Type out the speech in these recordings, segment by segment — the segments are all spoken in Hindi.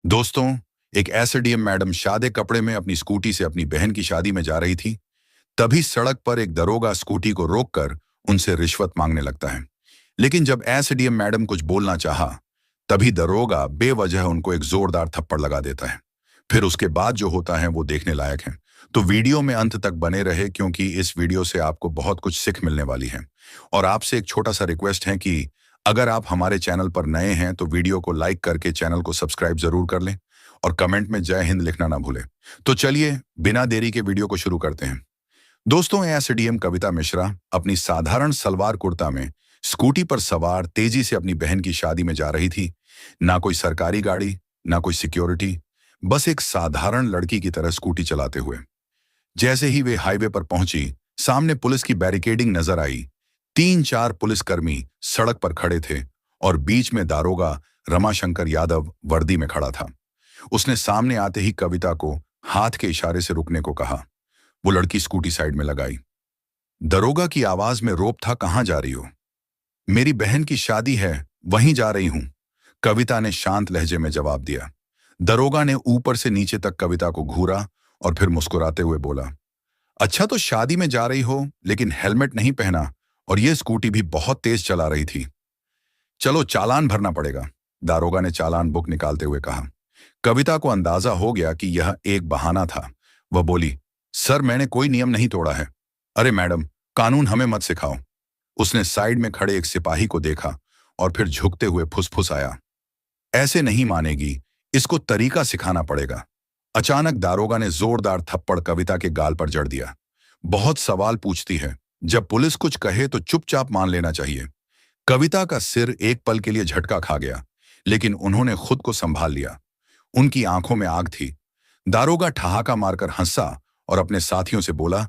दोस्तों, एक एसडीएम मैडम सादे कपड़े में अपनी स्कूटी से अपनी बहन की शादी में जा रही थी। तभी सड़क पर एक दरोगा स्कूटी को रोककर उनसे रिश्वत मांगने लगता है। लेकिन जब एसडीएम मैडम कुछ बोलना चाहा, तभी दरोगा बेवजह उनको एक जोरदार थप्पड़ लगा देता है। फिर उसके बाद जो होता है वो देखने लायक है। तो वीडियो में अंत तक बने रहे, क्योंकि इस वीडियो से आपको बहुत कुछ सीख मिलने वाली है। और आपसे एक छोटा सा रिक्वेस्ट है कि अगर आप हमारे चैनल पर नए हैं तो वीडियो को लाइक करके चैनल को सब्सक्राइब जरूर कर लें और कमेंट में जय हिंद लिखना ना भूलें। तो चलिए बिना देरी के वीडियो को शुरू करते हैं। दोस्तों, एसडीएम कविता मिश्रा अपनी साधारण सलवार कुर्ता में स्कूटी पर सवार तेजी से अपनी बहन की शादी में जा रही थी। ना कोई सरकारी गाड़ी, ना कोई सिक्योरिटी, बस एक साधारण लड़की की तरह स्कूटी चलाते हुए। जैसे ही वे हाईवे पर पहुंची, सामने पुलिस की बैरिकेडिंग नजर आई। 3-4 पुलिसकर्मी सड़क पर खड़े थे और बीच में दारोगा रमाशंकर यादव वर्दी में खड़ा था। उसने सामने आते ही कविता को हाथ के इशारे से रुकने को कहा। वो लड़की स्कूटी साइड में लगाई। दरोगा की आवाज में रोप था, कहां जा रही हो? मेरी बहन की शादी है, वहीं जा रही हूं, कविता ने शांत लहजे में जवाब दिया। दरोगा ने ऊपर से नीचे तक कविता को घूरा और फिर मुस्कुराते हुए बोला, अच्छा तो शादी में जा रही हो, लेकिन हेलमेट नहीं पहना और ये स्कूटी भी बहुत तेज चला रही थी। चलो चालान भरना पड़ेगा, दारोगा ने चालान बुक निकालते हुए कहा। कविता को अंदाजा हो गया कि यह एक बहाना था। वह बोली, सर मैंने कोई नियम नहीं तोड़ा है। अरे मैडम, कानून हमें मत सिखाओ। उसने साइड में खड़े एक सिपाही को देखा और फिर झुकते हुए फुसफुसाया, ऐसे नहीं मानेगी, इसको तरीका सिखाना पड़ेगा। अचानक दारोगा ने जोरदार थप्पड़ कविता के गाल पर जड़ दिया। बहुत सवाल पूछती है, जब पुलिस कुछ कहे तो चुपचाप मान लेना चाहिए। कविता का सिर एक पल के लिए झटका खा गया, लेकिन उन्होंने खुद को संभाल लिया। उनकी आंखों में आग थी। दारोगा ठहाका मारकर हंसा और अपने साथियों से बोला,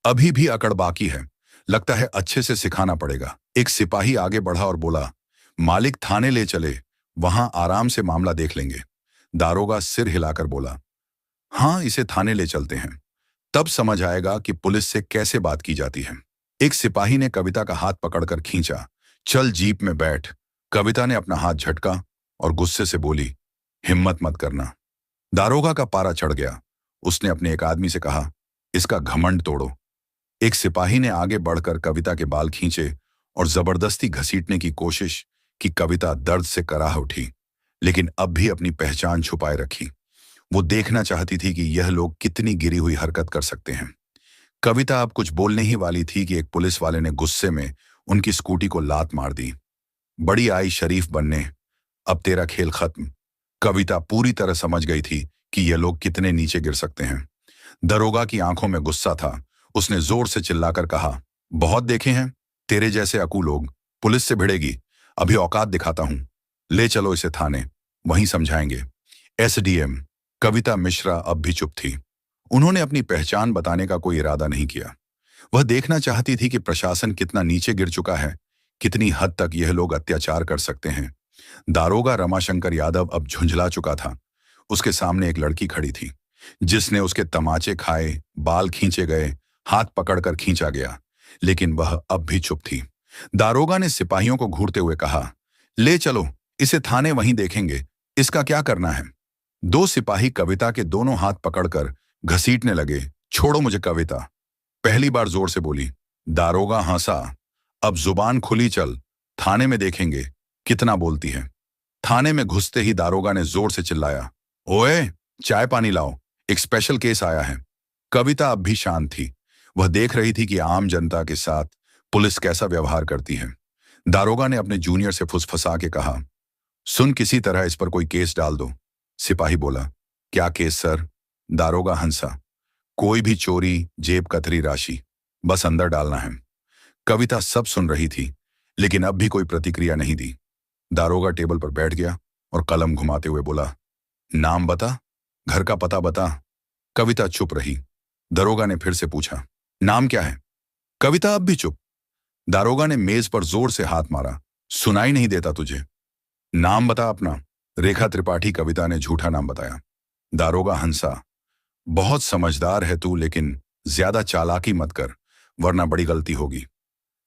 अभी भी अकड़ बाकी है, लगता है अच्छे से सिखाना पड़ेगा। एक सिपाही आगे बढ़ा और बोला, मालिक थाने ले चले, वहां आराम से मामला देख लेंगे। दारोगा सिर हिलाकर बोला, हाँ इसे थाने ले चलते हैं, तब समझ आएगा कि पुलिस से कैसे बात की जाती है। एक सिपाही ने कविता का हाथ पकड़कर खींचा, चल जीप में बैठ। कविता ने अपना हाथ झटका और गुस्से से बोली, हिम्मत मत करना। दारोगा का पारा चढ़ गया। उसने अपने एक आदमी से कहा, इसका घमंड तोड़ो। एक सिपाही ने आगे बढ़कर कविता के बाल खींचे और जबरदस्ती घसीटने की कोशिश की। कविता दर्द से कराह उठी, लेकिन अब भी अपनी पहचान छुपाए रखी। वो देखना चाहती थी कि यह लोग कितनी गिरी हुई हरकत कर सकते हैं। कविता अब कुछ बोलने ही वाली थी कि एक पुलिस वाले ने गुस्से में उनकी स्कूटी को लात मार दी। बड़ी आई शरीफ बनने, अब तेरा खेल खत्म। कविता पूरी तरह समझ गई थी कि ये लोग कितने नीचे गिर सकते हैं। दरोगा की आंखों में गुस्सा था। उसने जोर से चिल्लाकर कहा, बहुत देखे हैं तेरे जैसे अकू लोग, पुलिस से भिड़ेगी, अभी औकात दिखाता हूं। ले चलो इसे थाने, वहीं समझाएंगे। एसडीएम कविता मिश्रा अब भी चुप थी। उन्होंने अपनी पहचान बताने का कोई इरादा नहीं किया। वह देखना चाहती थी कि प्रशासन कितना नीचे गिर चुका है, कितनी हद तक यह लोग अत्याचार कर सकते हैं। दारोगा रमाशंकर यादव अब झुंझला चुका था। उसके सामने एक लड़की खड़ी थी, जिसने उसके तमाचे खाए, बाल खींचे गए, हाथ पकड़कर खींचा गया, लेकिन वह अब भी चुप थी। दारोगा ने सिपाहियों को घूरते हुए कहा, ले चलो इसे थाने, वहीं देखेंगे, इसका क्या करना है। 2 सिपाही कविता के दोनों हाथ पकड़कर घसीटने लगे। छोड़ो मुझे कविता, पहली बार जोर से बोली। दारोगा हंसा, अब जुबान खुली चल, थाने में देखेंगे कितना बोलती है। थाने में घुसते ही दारोगा ने जोर से चिल्लाया, ओए चाय पानी लाओ, एक स्पेशल केस आया है। कविता अब भी शांत थी। वह देख रही थी कि आम जनता के साथ पुलिस कैसा व्यवहार करती है। दारोगा ने अपने जूनियर से फुसफुसा के कहा, सुन, किसी तरह इस पर कोई केस डाल दो। सिपाही बोला, क्या केस सर? दारोगा हंसा, कोई भी चोरी, जेब कतरी राशि, बस अंदर डालना है। कविता सब सुन रही थी, लेकिन अब भी कोई प्रतिक्रिया नहीं दी। दारोगा टेबल पर बैठ गया और कलम घुमाते हुए बोला, नाम बता, घर का पता बता। कविता चुप रही। दारोगा ने फिर से पूछा, नाम क्या है? कविता अब भी चुप। दारोगा ने मेज पर जोर से हाथ मारा, सुनाई नहीं देता तुझे? नाम बता अपना। रेखा त्रिपाठी, कविता ने झूठा नाम बताया। दारोगा हंसा, बहुत समझदार है तू, लेकिन ज्यादा चालाकी मत कर, वरना बड़ी गलती होगी।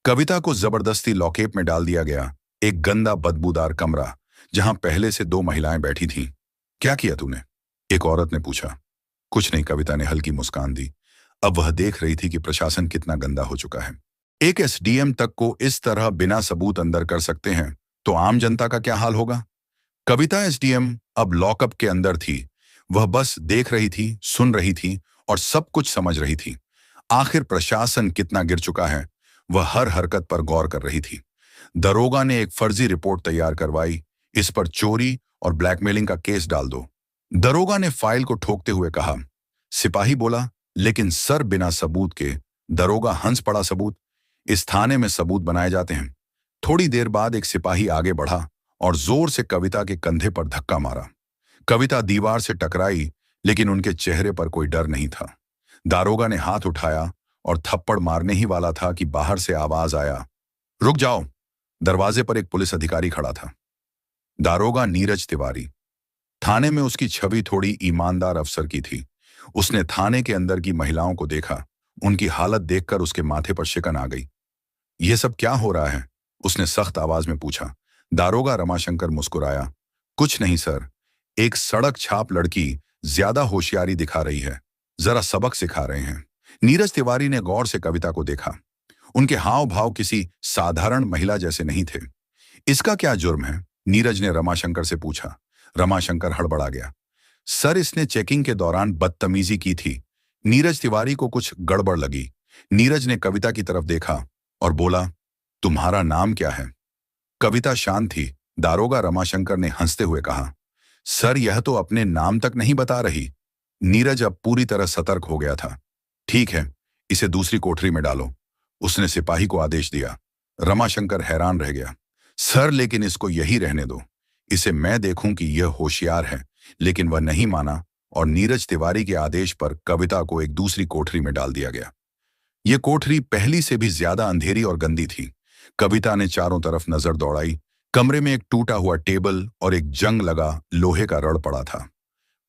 कविता को जबरदस्ती लॉकअप में डाल दिया गया। एक गंदा बदबूदार कमरा, जहां पहले से 2 महिलाएं बैठी थीं। क्या किया तूने? एक औरत ने पूछा। कुछ नहीं, कविता ने हल्की मुस्कान दी। अब वह देख रही थी कि प्रशासन कितना गंदा हो चुका है। एक एसडीएम तक को इस तरह बिना सबूत अंदर कर सकते हैं, तो आम जनता का क्या हाल होगा? कविता एसडीएम अब लॉकअप के अंदर थी। वह बस देख रही थी, सुन रही थी और सब कुछ समझ रही थी। आखिर प्रशासन कितना गिर चुका है, वह हर हरकत पर गौर कर रही थी। दरोगा ने एक फर्जी रिपोर्ट तैयार करवाई। इस पर चोरी और ब्लैकमेलिंग का केस डाल दो। दरोगा ने फाइल को ठोकते हुए कहा। सिपाही बोला, लेकिन सर बिना सबूत के। दरोगा हंस पड़ा। सबूत? इस थाने में सबूत बनाए जाते हैं। थोड़ी देर बाद एक सिपाही आगे बढ़ा और जोर से कविता के कंधे पर धक्का मारा। कविता दीवार से टकराई, लेकिन उनके चेहरे पर कोई डर नहीं था। दारोगा ने हाथ उठाया और थप्पड़ मारने ही वाला था कि बाहर से आवाज आया, रुक जाओ। दरवाजे पर एक पुलिस अधिकारी खड़ा था। दारोगा नीरज तिवारी। थाने में उसकी छवि थोड़ी ईमानदार अफसर की थी। उसने थाने के अंदर की महिलाओं को देखा। उनकी हालत देखकर उसके माथे पर शिकन आ गई। यह सब क्या हो रहा है? उसने सख्त आवाज में पूछा। दारोगा रमाशंकर मुस्कुराया। कुछ नहीं सर, एक सड़क छाप लड़की ज्यादा होशियारी दिखा रही है, जरा सबक सिखा रहे हैं। नीरज तिवारी ने गौर से कविता को देखा। उनके हाव भाव किसी साधारण महिला जैसे नहीं थे। इसका क्या जुर्म है? नीरज ने रमाशंकर से पूछा। रमाशंकर हड़बड़ा गया। सर, इसने चेकिंग के दौरान बदतमीजी की थी। नीरज तिवारी को कुछ गड़बड़ लगी। नीरज ने कविता की तरफ देखा और बोला, तुम्हारा नाम क्या है? कविता शांत थी। दारोगा रमाशंकर ने हंसते हुए कहा, सर यह तो अपने नाम तक नहीं बता रही। नीरज अब पूरी तरह सतर्क हो गया था। ठीक है, इसे दूसरी कोठरी में डालो। उसने सिपाही को आदेश दिया। रमाशंकर हैरान रह गया। सर, लेकिन इसको यही रहने दो। इसे मैं देखूं कि यह होशियार है। लेकिन वह नहीं माना और नीरज तिवारी के आदेश पर कविता को एक दूसरी कोठरी में डाल दिया गया। यह कोठरी पहली से भी ज्यादा अंधेरी और गंदी थी। कविता ने चारों तरफ नजर दौड़ाई। कमरे में एक टूटा हुआ टेबल और एक जंग लगा लोहे का रड़ पड़ा था।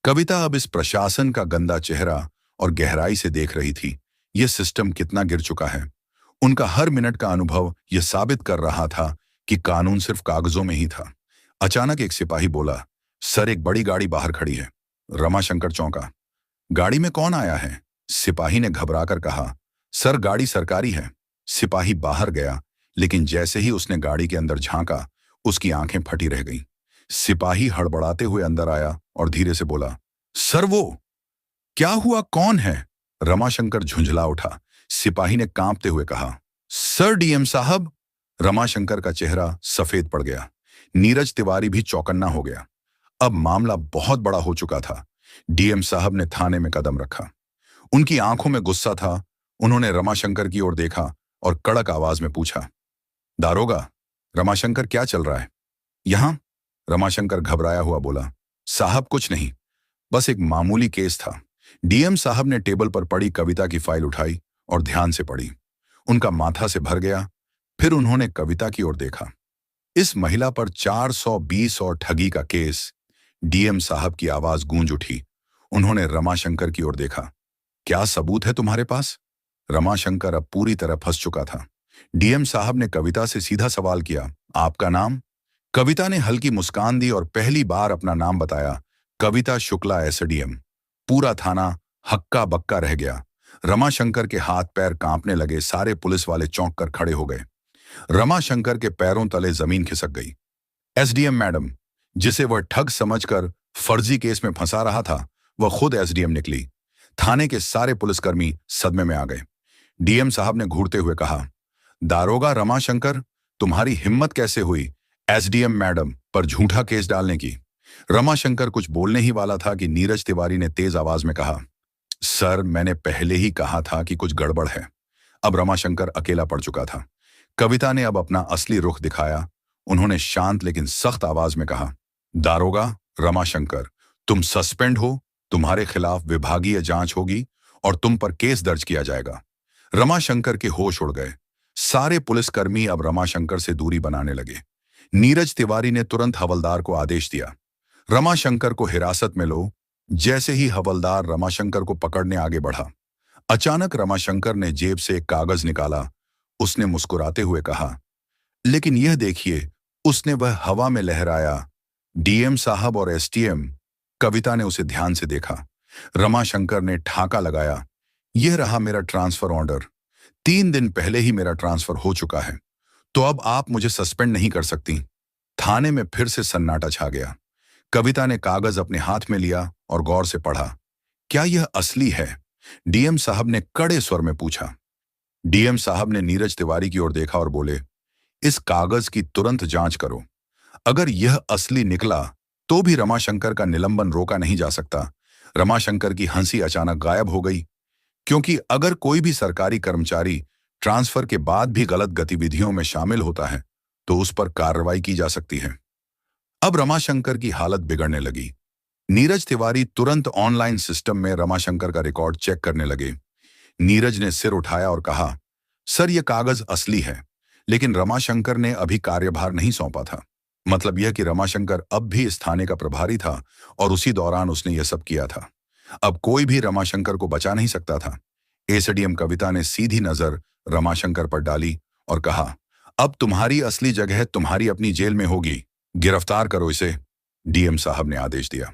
कविता अब इस प्रशासन का गंदा चेहरा और गहराई से देख रही थी। यह सिस्टम कितना गिर चुका है। उनका हर मिनट का अनुभव यह साबित कर रहा था कि कानून सिर्फ कागजों में ही था। अचानक एक सिपाही बोला, सर एक बड़ी गाड़ी बाहर खड़ी है। रमाशंकर चौंका। गाड़ी में कौन आया है? सिपाही ने घबराकर कहा, सर गाड़ी सरकारी है। सिपाही बाहर गया, लेकिन जैसे ही उसने गाड़ी के अंदर झांका, उसकी आंखें फटी रह गईं। सिपाही हड़बड़ाते हुए अंदर आया और धीरे से बोला, सर वो क्या हुआ? कौन है? रमाशंकर झुंझला उठा। सिपाही ने कांपते हुए कहा, सर डीएम साहब। रमाशंकर का चेहरा सफेद पड़ गया। नीरज तिवारी भी चौकन्ना हो गया। अब मामला बहुत बड़ा हो चुका था। डीएम साहब ने थाने में कदम रखा। उनकी आंखों में गुस्सा था। उन्होंने रमाशंकर की ओर देखा और कड़क आवाज में पूछा, दारोगा, रमाशंकर क्या चल रहा है यहां? रमाशंकर घबराया हुआ बोला, साहब कुछ नहीं, बस एक मामूली केस था। डीएम साहब ने टेबल पर पड़ी कविता की फाइल उठाई और ध्यान से पढ़ी। उनका माथा से भर गया। फिर उन्होंने कविता की ओर देखा। इस महिला पर 420 और ठगी का केस। डीएम साहब की आवाज गूंज उठी। उन्होंने रमाशंकर की ओर देखा। क्या सबूत है तुम्हारे पास? रमाशंकर अब पूरी तरह फंस चुका था। डीएम साहब ने कविता से सीधा सवाल किया, आपका नाम? कविता ने हल्की मुस्कान दी और पहली बार अपना नाम बताया, कविता शुक्ला एसडीएम। पूरा थाना हक्का बक्का रह गया। रमाशंकर के हाथ पैर कांपने लगे। सारे पुलिस वाले चौंक कर खड़े हो गए। रमाशंकर के पैरों तले जमीन खिसक गई। एसडीएम मैडम, जिसे वह ठग समझकर फर्जी केस में फंसा रहा था, वह खुद एसडीएम निकली। थाने के सारे पुलिसकर्मी सदमे में आ गए। डीएम साहब ने घूरते हुए कहा, दारोगा रमाशंकर, तुम्हारी हिम्मत कैसे हुई एसडीएम मैडम पर झूठा केस डालने की? रमाशंकर कुछ बोलने ही वाला था कि नीरज तिवारी ने तेज आवाज में कहा, सर मैंने पहले ही कहा था कि कुछ गड़बड़ है। अब रमाशंकर अकेला पड़ चुका था। कविता ने अब अपना असली रुख दिखाया। उन्होंने शांत लेकिन सख्त आवाज में कहा, दारोगा रमाशंकर, तुम सस्पेंड हो। तुम्हारे खिलाफ विभागीय जांच होगी और तुम पर केस दर्ज किया जाएगा। रमाशंकर के होश उड़ गए। सारे पुलिसकर्मी अब रमाशंकर से दूरी बनाने लगे। नीरज तिवारी ने तुरंत हवलदार को आदेश दिया, रमाशंकर को हिरासत में लो। जैसे ही हवलदार रमाशंकर को पकड़ने आगे बढ़ा, अचानक रमाशंकर ने जेब से एक कागज निकाला। उसने मुस्कुराते हुए कहा, लेकिन यह देखिए। उसने वह हवा में लहराया। डीएम साहब और एसटीएम। कविता ने उसे ध्यान से देखा। रमाशंकर ने ठाका लगाया, यह रहा मेरा ट्रांसफर ऑर्डर। 3 दिन पहले ही मेरा ट्रांसफर हो चुका है, तो अब आप मुझे सस्पेंड नहीं कर सकती। थाने में फिर से सन्नाटा छा गया। कविता ने कागज अपने हाथ में लिया और गौर से पढ़ा। क्या यह असली है? डीएम साहब ने कड़े स्वर में पूछा। डीएम साहब ने नीरज तिवारी की ओर देखा और बोले, इस कागज की तुरंत जांच करो। अगर यह असली निकला तो भी रमाशंकर का निलंबन रोका नहीं जा सकता। रमाशंकर की हंसी अचानक गायब हो गई, क्योंकि अगर कोई भी सरकारी कर्मचारी ट्रांसफर के बाद भी गलत गतिविधियों में शामिल होता है तो उस पर कार्रवाई की जा सकती है। अब रमाशंकर की हालत बिगड़ने लगी। नीरज तिवारी तुरंत ऑनलाइन सिस्टम में रमाशंकर का रिकॉर्ड चेक करने लगे। नीरज ने सिर उठाया और कहा, सर यह कागज असली है, लेकिन रमाशंकर ने अभी कार्यभार नहीं सौंपा था। मतलब यह कि रमाशंकर अब भी इस थाने का प्रभारी था और उसी दौरान उसने यह सब किया था। अब कोई भी रमाशंकर को बचा नहीं सकता था। एसडीएम कविता ने सीधी नजर रमाशंकर पर डाली और कहा, अब तुम्हारी असली जगह तुम्हारी अपनी जेल में होगी। गिरफ्तार करो इसे। डीएम साहब ने आदेश दिया।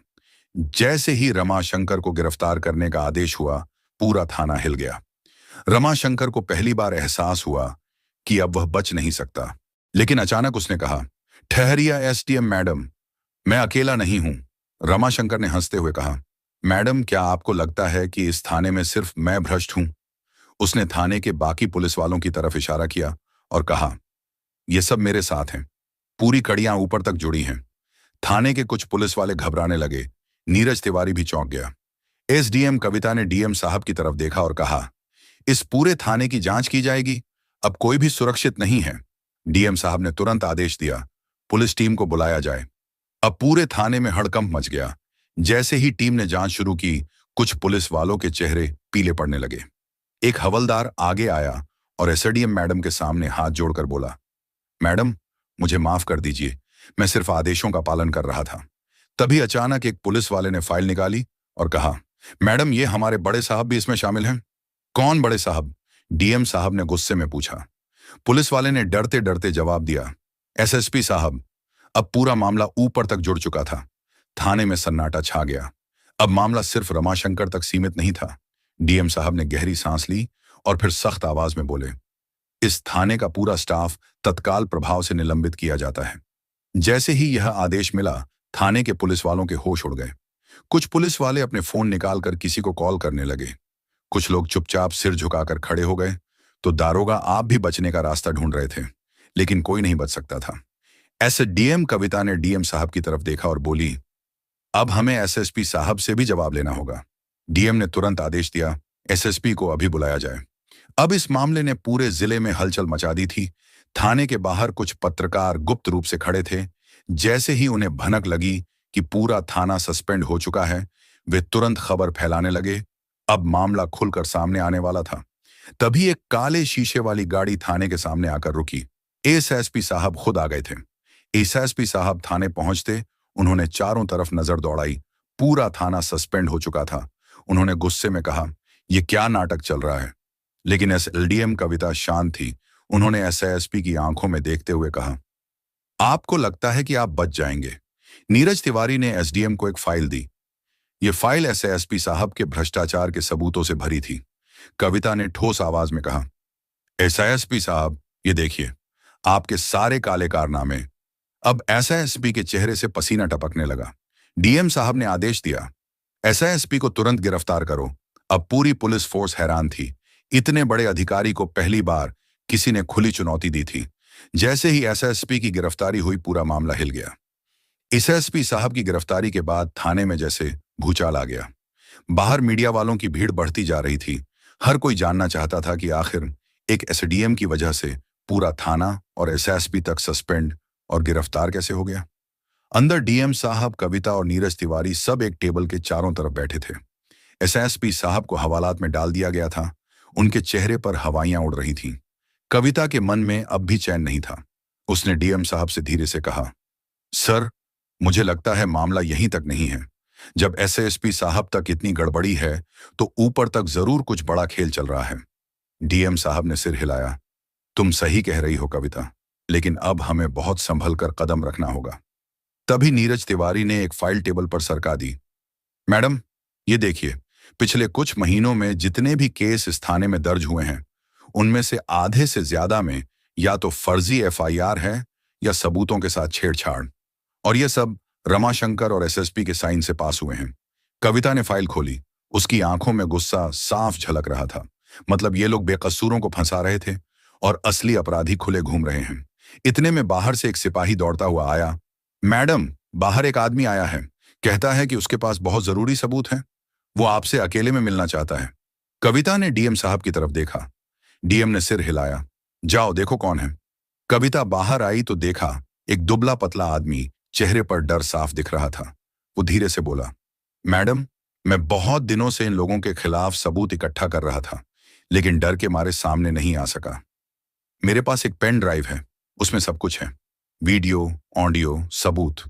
जैसे ही रमाशंकर को गिरफ्तार करने का आदेश हुआ, पूरा थाना हिल गया। रमाशंकर को पहली बार एहसास हुआ कि अब वह बच नहीं सकता। लेकिन अचानक उसने कहा, ठहरिए एसडीएम मैडम, मैं अकेला नहीं हूं। रमाशंकर ने हंसते हुए कहा, मैडम क्या आपको लगता है कि इस थाने में सिर्फ मैं भ्रष्ट हूं? उसने थाने के बाकी पुलिस वालों की तरफ इशारा किया और कहा, ये सब मेरे साथ हैं। पूरी कड़ियां ऊपर तक जुड़ी हैं। थाने के कुछ पुलिस वाले घबराने लगे। नीरज तिवारी भी चौंक गया। एसडीएम कविता ने डीएम साहब की तरफ देखा और कहा, इस पूरे थाने की जांच की जाएगी। अब कोई भी सुरक्षित नहीं है। डीएम साहब ने तुरंत आदेश दिया, पुलिस टीम को बुलाया जाए। अब पूरे थाने में हड़कंप मच गया। जैसे ही टीम ने जांच शुरू की, कुछ पुलिस वालों के चेहरे पीले पड़ने लगे। एक हवलदार आगे आया और एसडीएम मैडम के सामने हाथ जोड़कर बोला, मैडम मुझे माफ कर दीजिए, मैं सिर्फ आदेशों का पालन कर रहा था। तभी अचानक एक पुलिस वाले ने फाइल निकाली और कहा, मैडम ये हमारे बड़े साहब भी इसमें शामिल हैं। कौन बड़े साहब? डीएम साहब ने गुस्से में पूछा। पुलिस वाले ने डरते डरते जवाब दिया, एसएसपी साहब। अब पूरा मामला ऊपर तक जुड़ चुका था। थाने में सन्नाटा छा गया। अब मामला सिर्फ रमाशंकर तक सीमित नहीं था। डीएम साहब ने गहरी सांस ली और फिर सख्त आवाज में बोले, इस थाने का पूरा स्टाफ तत्काल प्रभाव से निलंबित किया जाता है। जैसे ही यह आदेश मिला, थाने के पुलिस वालों के होश उड़ गए। कुछ पुलिस वाले अपने फोन निकालकर किसी को कॉल करने लगे। कुछ लोग चुपचाप सिर झुकाकर खड़े हो गए। तो दारोगा आप भी बचने का रास्ता ढूंढ रहे थे, लेकिन कोई नहीं बच सकता था। एसडीएम कविता ने डीएम साहब की तरफ देखा और बोली, अब हमें एसएसपी साहब से भी जवाब लेना होगा। डीएम ने तुरंत आदेश दिया, एसएसपी को अभी बुलाया जाए। अब इस मामले ने पूरे जिले में हलचल मचा दी थी। थाने के बाहर कुछ पत्रकार गुप्त रूप से खड़े थे। जैसे ही उन्हें भनक लगी कि पूरा थाना सस्पेंड हो चुका है, वे तुरंत खबर फैलाने लगे। अब मामला खुलकर सामने आने वाला था। तभी एक काले शीशे वाली गाड़ी थाने के सामने आकर रुकी। एसएसपी साहब खुद आ गए थे। एसएसपी साहब थाने पहुंचते उन्होंने चारों तरफ नजर दौड़ाई। पूरा थाना सस्पेंड हो चुका था। उन्होंने गुस्से में कहा, यह क्या नाटक चल रहा है? लेकिन एसडीएम कविता शांत थी। उन्होंने एसएसपी की आंखों में देखते हुए कहा, आपको लगता है कि आप बच जाएंगे। नीरज तिवारी ने एसडीएम को एक फाइल दी। यह फाइल एसएसपी साहब के भ्रष्टाचार के सबूतों से भरी थी। कविता ने ठोस आवाज में कहा, एसएसपी साहब ये देखिए, आपके सारे काले कारनामे। अब एसएसपी के चेहरे से पसीना टपकने लगा। डीएम साहब ने आदेश दिया, एसएसपी को तुरंत गिरफ्तार करो। अब पूरी पुलिस फोर्स हैरान थी। इतने बड़े अधिकारी को पहली बार किसी ने खुली चुनौती दी थी। जैसे ही एसएसपी की गिरफ्तारी हुई, पूरा मामला हिल गया। एसएसपी साहब की गिरफ्तारी के बाद थाने में जैसे भूचाल आ गया। बाहर मीडिया वालों की भीड़ बढ़ती जा रही थी। हर कोई जानना चाहता था कि आखिर एक एसडीएम की वजह से पूरा थाना और एसएसपी तक सस्पेंड और गिरफ्तार कैसे हो गया। अंदर डीएम साहब, कविता और नीरज तिवारी सब एक टेबल के चारों तरफ बैठे थे। एसएसपी साहब को हवालात में डाल दिया गया था। उनके चेहरे पर हवाइयां उड़ रही थीं। कविता के मन में अब भी चैन नहीं था। उसने डीएम साहब से धीरे से कहा, सर मुझे लगता है मामला यहीं तक नहीं है। जब एसएसपी साहब तक इतनी गड़बड़ी है तो ऊपर तक जरूर कुछ बड़ा खेल चल रहा है। डीएम साहब ने सिर हिलाया, तुम सही कह रही हो कविता, लेकिन अब हमें बहुत संभल कर कदम रखना होगा। तभी नीरज तिवारी ने एक फाइल टेबल पर सरका दी। मैडम, ये देखिए, पिछले कुछ महीनों में जितने भी केस इस थाने में दर्ज हुए हैं, उनमें से आधे से ज्यादा में या तो फर्जी एफआईआर है या सबूतों के साथ छेड़छाड़। और ये सब रमाशंकर और एसएसपी के साइन से पास हुए हैं। कविता ने फाइल खोली। उसकी आंखों में गुस्सा साफ झलक रहा था। मतलब ये लोग बेकसूरों को फंसा रहे थे और असली अपराधी खुले घूम रहे हैं। इतने में बाहर से एक सिपाही दौड़ता हुआ आया। मैडम, बाहर एक आदमी आया है, कहता है कि उसके पास बहुत जरूरी सबूत है। वो आपसे अकेले में मिलना चाहता है। कविता ने डीएम साहब की तरफ देखा। डीएम ने सिर हिलाया। जाओ देखो कौन है। कविता बाहर आई तो देखा एक दुबला पतला आदमी, चेहरे पर डर साफ दिख रहा था। वो धीरे से बोला, मैडम, मैं बहुत दिनों से इन लोगों के खिलाफ सबूत इकट्ठा कर रहा था, लेकिन डर के मारे सामने नहीं आ सका। मेरे पास एक पेन ड्राइव है, उसमें सब कुछ है, वीडियो, ऑडियो, सबूत।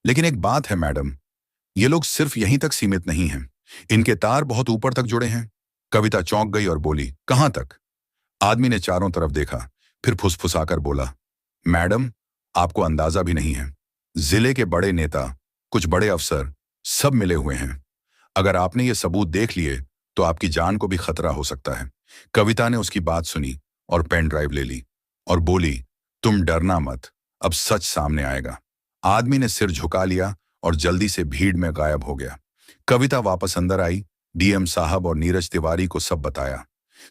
लेकिन एक बात है मैडम, ये लोग सिर्फ यहीं तक सीमित नहीं हैं। इनके तार बहुत ऊपर तक जुड़े हैं। कविता चौंक गई और बोली, कहां तक? आदमी ने चारों तरफ देखा, फिर फुसफुसाकर बोला, मैडम, आपको अंदाजा भी नहीं है। जिले के बड़े नेता, कुछ बड़े अफसर, सब मिले हुए हैं। अगर आपने ये सबूत देख लिए तो आपकी जान को भी खतरा हो सकता है। कविता ने उसकी बात सुनी और पेन ड्राइव ले ली और बोली, तुम डरना मत, अब सच सामने आएगा। आदमी ने सिर झुका लिया और जल्दी से भीड़ में गायब हो गया। कविता वापस अंदर आई, डीएम साहब और नीरज तिवारी को सब बताया।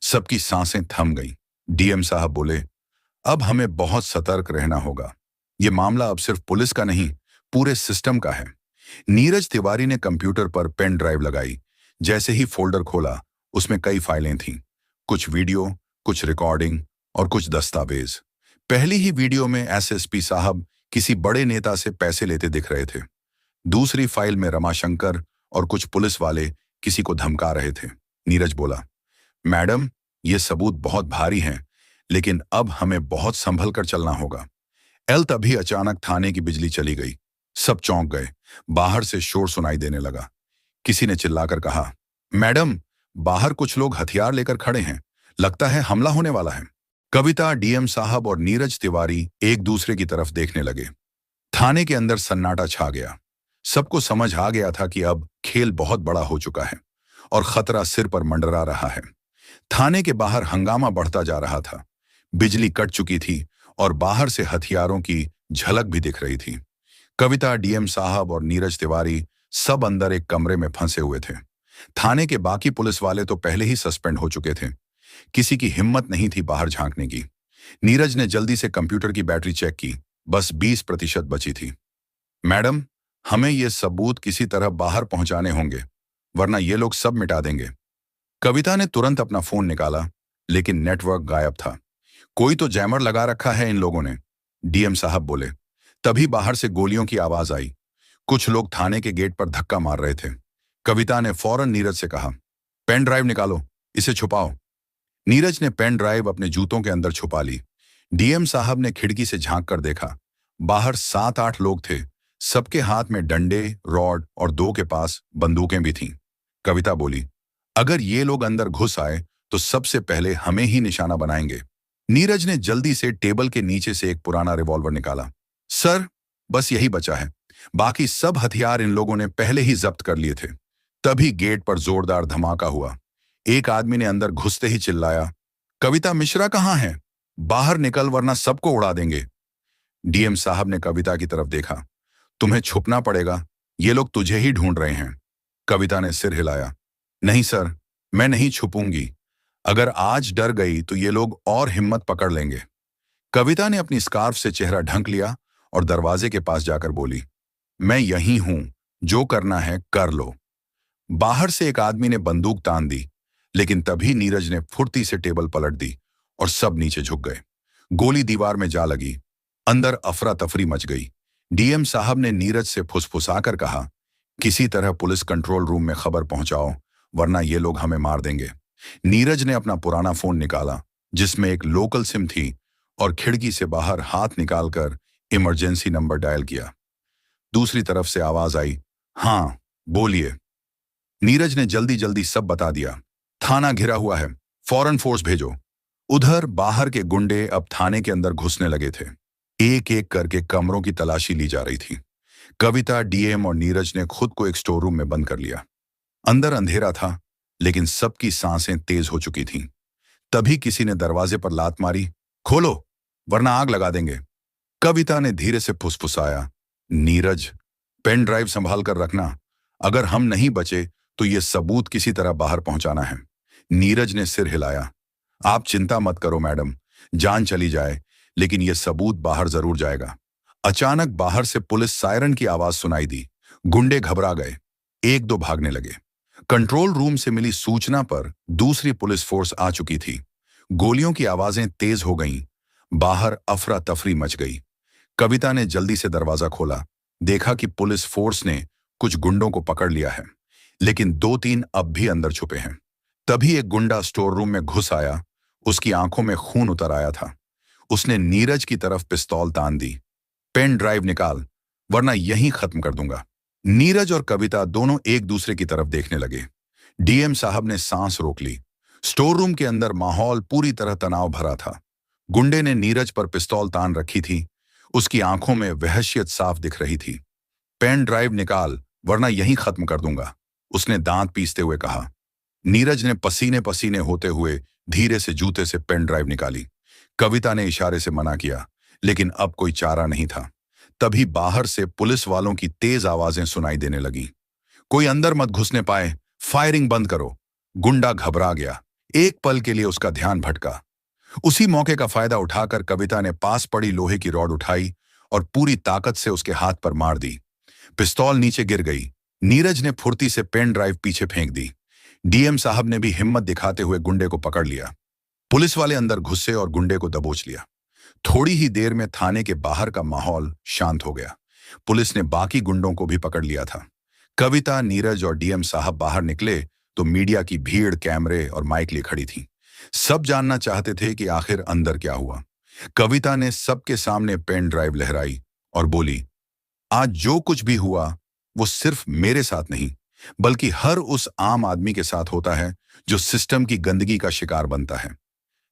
सबकी सांसें थम गई। डीएम साहब बोले, अब हमें बहुत सतर्क रहना होगा। ये मामला अब सिर्फ पुलिस का नहीं, पूरे सिस्टम का है। नीरज तिवारी ने कंप्यूटर पर पेन ड्राइव लगाई। जैसे ही फोल्डर खोला, उसमें कई फाइलें थीं, कुछ वीडियो, कुछ रिकॉर्डिंग और कुछ दस्तावेज। पहली ही वीडियो में एसएसपी साहब किसी बड़े नेता से पैसे लेते दिख रहे थे। दूसरी फाइल में रमाशंकर और कुछ पुलिस वाले किसी को धमका रहे थे। नीरज बोला, मैडम, ये सबूत बहुत भारी हैं, लेकिन अब हमें बहुत संभल कर चलना होगा। तभी अचानक थाने की बिजली चली गई। सब चौंक गए। बाहर से शोर सुनाई देने लगा। किसी ने चिल्लाकर कहा, मैडम, बाहर कुछ लोग हथियार लेकर खड़े हैं, लगता है हमला होने वाला है। कविता, डीएम साहब और नीरज तिवारी एक दूसरे की तरफ देखने लगे। थाने के अंदर सन्नाटा छा गया। सबको समझ आ गया था कि अब खेल बहुत बड़ा हो चुका है और खतरा सिर पर मंडरा रहा है। थाने के बाहर हंगामा बढ़ता जा रहा था। बिजली कट चुकी थी और बाहर से हथियारों की झलक भी दिख रही थी। कविता, डीएम साहब और नीरज तिवारी सब अंदर एक कमरे में फंसे हुए थे। थाने के बाकी पुलिस वाले तो पहले ही सस्पेंड हो चुके थे। किसी की हिम्मत नहीं थी बाहर झांकने की। नीरज ने जल्दी से कंप्यूटर की बैटरी चेक की, बस 20% बची थी। मैडम, हमें ये सबूत किसी तरह बाहर पहुंचाने होंगे, वरना ये लोग सब मिटा देंगे। कविता ने तुरंत अपना फोन निकाला, लेकिन नेटवर्क गायब था। कोई तो जैमर लगा रखा है इन लोगों ने, डीएम साहब बोले। तभी बाहर से गोलियों की आवाज आई। कुछ लोग थाने के गेट पर धक्का मार रहे थे। कविता ने फौरन नीरज से कहा, पेन ड्राइव निकालो, इसे छुपाओ। नीरज ने पेन ड्राइव अपने जूतों के अंदर छुपा ली। डीएम साहब ने खिड़की से झांक कर देखा। बाहर 7-8 लोग थे। सबके हाथ में डंडे, रॉड और 2 के पास बंदूकें भी थीं। कविता बोली, अगर ये लोग अंदर घुस आए तो सबसे पहले हमें ही निशाना बनाएंगे। नीरज ने जल्दी से टेबल के नीचे से एक पुराना रिवॉल्वर निकाला। सर, बस यही बचा है, बाकी सब हथियार इन लोगों ने पहले ही जब्त कर लिए थे। तभी गेट पर जोरदार धमाका हुआ। एक आदमी ने अंदर घुसते ही चिल्लाया, कविता मिश्रा कहाँ है? बाहर निकल वरना सबको उड़ा देंगे। डीएम साहब ने कविता की तरफ देखा। तुम्हें छुपना पड़ेगा, ये लोग तुझे ही ढूंढ रहे हैं। कविता ने सिर हिलाया, नहीं सर, मैं नहीं छुपूंगी। अगर आज डर गई तो ये लोग और हिम्मत पकड़ लेंगे। कविता ने अपनी स्कार्फ से चेहरा ढक लिया और दरवाजे के पास जाकर बोली, मैं यहीं हूं, जो करना है कर लो। बाहर से एक आदमी ने बंदूक तान दी, लेकिन तभी नीरज ने फुर्ती से टेबल पलट दी और सब नीचे झुक गए। गोली दीवार में जा लगी। अंदर अफरा तफरी मच गई। डीएम साहब ने नीरज से फुसफुसाकर कहा, किसी तरह पुलिस कंट्रोल रूम में खबर पहुंचाओ, वरना ये लोग हमें मार देंगे। नीरज ने अपना पुराना फोन निकाला, जिसमें एक लोकल सिम थी, और खिड़की से बाहर हाथ निकालकर इमरजेंसी नंबर डायल किया। दूसरी तरफ से आवाज आई, हाँ बोलिए। नीरज ने जल्दी जल्दी सब बता दिया। थाना घिरा हुआ है, फौरन फोर्स भेजो। उधर बाहर के गुंडे अब थाने के अंदर घुसने लगे थे। एक एक करके कमरों की तलाशी ली जा रही थी। कविता, डीएम और नीरज ने खुद को एक स्टोर रूम में बंद कर लिया। अंदर अंधेरा था, लेकिन सबकी सांसें तेज हो चुकी थीं। तभी किसी ने दरवाजे पर लात मारी। खोलो, वरना आग लगा देंगे। कविता ने धीरे से फुसफुसाया, नीरज, पेन ड्राइव संभाल कर रखना। अगर हम नहीं बचे तो ये सबूत किसी तरह बाहर पहुंचाना है। नीरज ने सिर हिलाया। आप चिंता मत करो मैडम, जान चली जाए लेकिन ये सबूत बाहर जरूर जाएगा। अचानक बाहर से पुलिस सायरन की आवाज सुनाई दी। गुंडे घबरा गए, एक दो भागने लगे। कंट्रोल रूम से मिली सूचना पर दूसरी पुलिस फोर्स आ चुकी थी। गोलियों की आवाजें तेज हो गईं। बाहर अफरा तफरी मच गई। कविता ने जल्दी से दरवाजा खोला। देखा कि पुलिस फोर्स ने कुछ गुंडों को पकड़ लिया है, लेकिन दो तीन अब भी अंदर छुपे हैं। तभी एक गुंडा स्टोर रूम में घुस आया। उसकी आंखों में खून उतर आया था। उसने नीरज की तरफ पिस्तौल तान दी। पेन ड्राइव निकाल, वरना यहीं खत्म कर दूंगा। नीरज और कविता दोनों एक दूसरे की तरफ देखने लगे। डीएम साहब ने सांस रोक ली। स्टोर रूम के अंदर माहौल पूरी तरह तनाव भरा था। गुंडे ने नीरज पर पिस्तौल तान रखी थी। उसकी आंखों में वहशियत साफ दिख रही थी। पेन ड्राइव निकाल, वरना यहीं खत्म कर दूंगा, उसने दांत पीसते हुए कहा। नीरज ने पसीने पसीने होते हुए धीरे से जूते से पेन ड्राइव निकाली। कविता ने इशारे से मना किया, लेकिन अब कोई चारा नहीं था। तभी बाहर से पुलिस वालों की तेज आवाजें सुनाई देने लगी। कोई अंदर मत घुसने पाए, फायरिंग बंद करो। गुंडा घबरा गया। एक पल के लिए उसका ध्यान भटका। उसी मौके का फायदा उठाकर कविता ने पास पड़ी लोहे की रॉड उठाई और पूरी ताकत से उसके हाथ पर मार दी। पिस्तौल नीचे गिर गई। नीरज ने फुर्ती से पेन ड्राइव पीछे फेंक दी। डीएम साहब ने भी हिम्मत दिखाते हुए गुंडे को पकड़ लिया। पुलिस वाले अंदर घुसे और गुंडे को दबोच लिया। थोड़ी ही देर में थाने के बाहर का माहौल शांत हो गया। पुलिस ने बाकी गुंडों को भी पकड़ लिया था। कविता, नीरज और डीएम साहब बाहर निकले तो मीडिया की भीड़ कैमरे और माइक लिए खड़ी थी। सब जानना चाहते थे कि आखिर अंदर क्या हुआ। कविता ने सबके सामने पेन ड्राइव लहराई और बोली, आज जो कुछ भी हुआ वो सिर्फ मेरे साथ नहीं, बल्कि हर उस आम आदमी के साथ होता है जो सिस्टम की गंदगी का शिकार बनता है।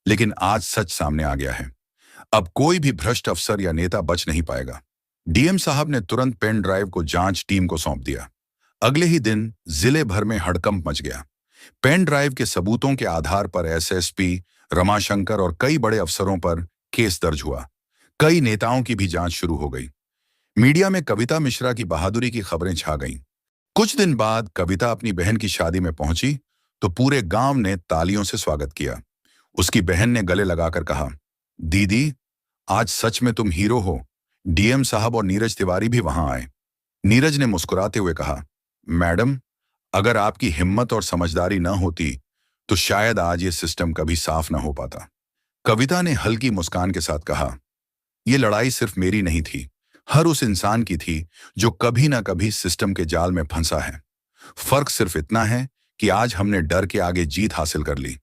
लेकिन आज सच सामने आ गया है। अब कोई भी भ्रष्ट अफसर या नेता बच नहीं पाएगा। डीएम साहब ने तुरंत पेन ड्राइव को जांच टीम को सौंप दिया। अगले ही दिन जिले भर में हड़कंप मच गया। पेन ड्राइव के सबूतों के आधार पर एसएसपी, रमाशंकर और कई बड़े अफसरों पर केस दर्ज हुआ। कई नेताओं की भी जांच शुरू हो गई। मीडिया में कविता मिश्रा की बहादुरी की खबरें छा गईं। कुछ दिन बाद कविता अपनी बहन की शादी में पहुंची तो पूरे गांव ने तालियों से स्वागत किया। उसकी बहन ने गले लगाकर कहा, दीदी, आज सच में तुम हीरो हो। डीएम साहब और नीरज तिवारी भी वहां आए। नीरज ने मुस्कुराते हुए कहा, मैडम, अगर आपकी हिम्मत और समझदारी न होती तो शायद आज ये सिस्टम कभी साफ न हो पाता। कविता ने हल्की मुस्कान के साथ कहा, यह लड़ाई सिर्फ मेरी नहीं थी, हर उस इंसान की थी जो कभी ना कभी सिस्टम के जाल में फंसा है। फर्क सिर्फ इतना है कि आज हमने डर के आगे जीत हासिल कर ली।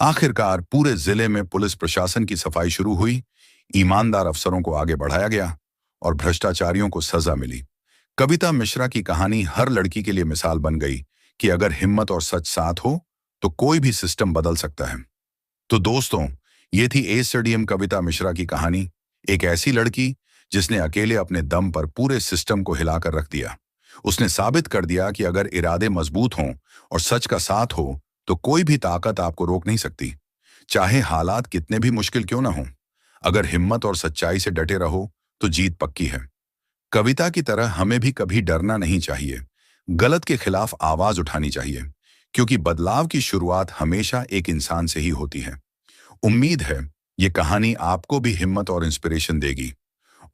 आखिरकार पूरे जिले में पुलिस प्रशासन की सफाई शुरू हुई। ईमानदार अफसरों को आगे बढ़ाया गया और भ्रष्टाचारियों को सजा मिली। कविता मिश्रा की कहानी हर लड़की के लिए मिसाल बन गई कि अगर हिम्मत और सच साथ हो तो कोई भी सिस्टम बदल सकता है। तो दोस्तों, ये थी एसडीएम कविता मिश्रा की कहानी। एक ऐसी लड़की जिसने अकेले अपने दम पर पूरे सिस्टम को हिलाकर रख दिया। उसने साबित कर दिया कि अगर इरादे मजबूत हों और सच का साथ हो तो कोई भी ताकत आपको रोक नहीं सकती, चाहे हालात कितने भी मुश्किल क्यों ना हों। अगर हिम्मत और सच्चाई से डटे रहो तो जीत पक्की है। कविता की तरह हमें भी कभी डरना नहीं चाहिए। गलत के खिलाफ आवाज उठानी चाहिए, क्योंकि बदलाव की शुरुआत हमेशा एक इंसान से ही होती है। उम्मीद है ये कहानी आपको भी हिम्मत और इंस्पिरेशन देगी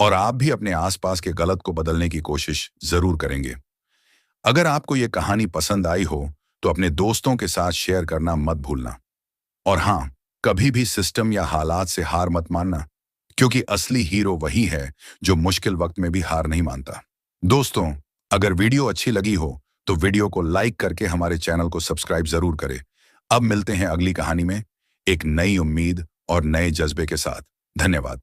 और आप भी अपने आसपास के गलत को बदलने की कोशिश जरूर करेंगे। अगर आपको ये कहानी पसंद आई हो तो अपने दोस्तों के साथ शेयर करना मत भूलना। और हाँ, कभी भी सिस्टम या हालात से हार मत मानना, क्योंकि असली हीरो वही है जो मुश्किल वक्त में भी हार नहीं मानता। दोस्तों, अगर वीडियो अच्छी लगी हो तो वीडियो को लाइक करके हमारे चैनल को सब्सक्राइब जरूर करें। अब मिलते हैं अगली कहानी में एक नई उम्मीद और नए जज्बे के साथ। धन्यवाद।